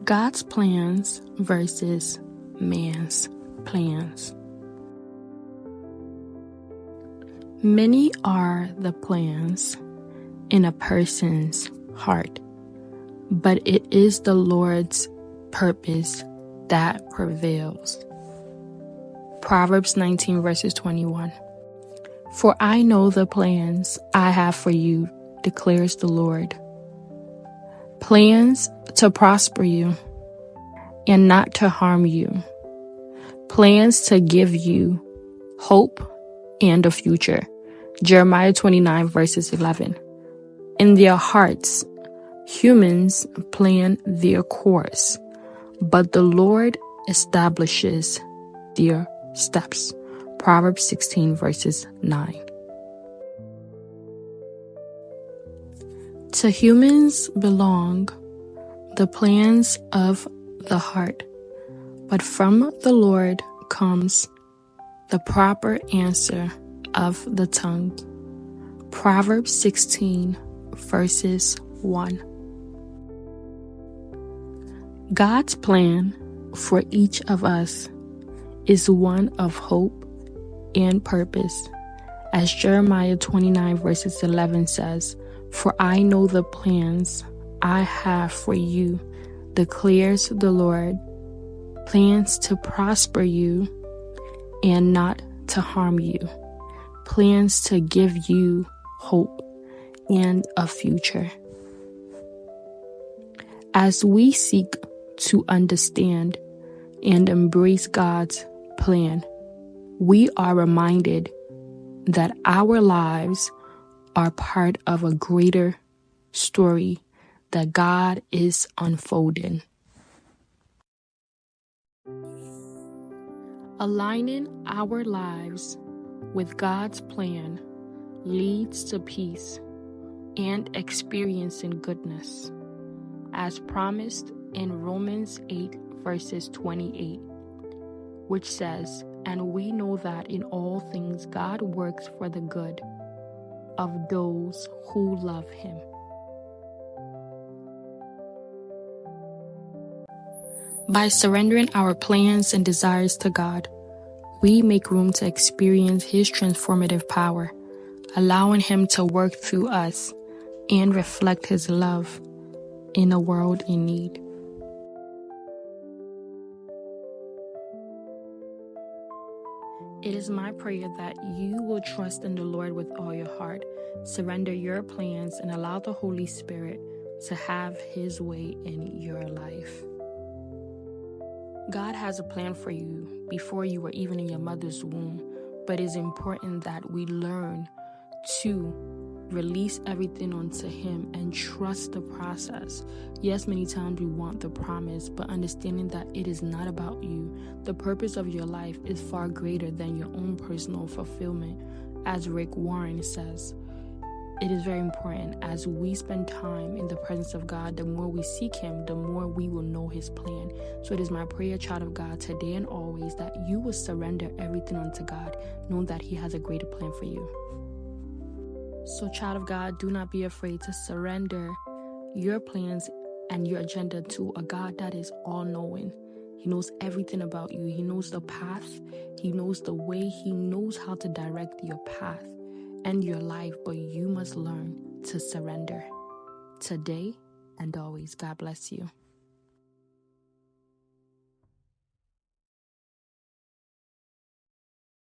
God's plans versus man's plans. Many are the plans in a person's heart, but it is the Lord's purpose that prevails. Proverbs 19 verses 21. For I know the plans I have for you, declares the Lord. Plans to prosper you and not to harm you. Plans to give you hope and a future. Jeremiah 29 verses 11. In their hearts, humans plan their course, but the Lord establishes their steps. Proverbs 16 verses 9. To humans belong the plans of the heart, but from the Lord comes the proper answer of the tongue. Proverbs 16 verses 1. God's plan for each of us is one of hope and purpose. As Jeremiah 29 verses 11 says, for I know the plans I have for you, declares the Lord, plans to prosper you and not to harm you, plans to give you hope and a future. As we seek to understand and embrace God's plan, we are reminded that our lives are part of a greater story that God is unfolding. Aligning our lives with God's plan leads to peace and experiencing goodness, as promised in Romans 8 verses 28, which says, and we know that in all things God works for the good of those who love him. By surrendering our plans and desires to God, we make room to experience his transformative power, allowing him to work through us and reflect his love in a world in need. It is my prayer that you will trust in the Lord with all your heart, surrender your plans, and allow the Holy Spirit to have his way in your life. God has a plan for you before you were even in your mother's womb, but it's important that we learn to release everything onto him and trust the process. Yes, many times we want the promise, but understanding that it is not about you. The purpose of your life is far greater than your own personal fulfillment. As Rick Warren says, it is very important as we spend time in the presence of God, the more we seek him, the more we will know his plan. So it is my prayer, child of God, today and always, that you will surrender everything unto God, knowing that he has a greater plan for you. So, child of God, do not be afraid to surrender your plans and your agenda to a God that is all-knowing. He knows everything about you. He knows the path. He knows the way. He knows how to direct your path and your life, but you must learn to surrender today and always. God bless you.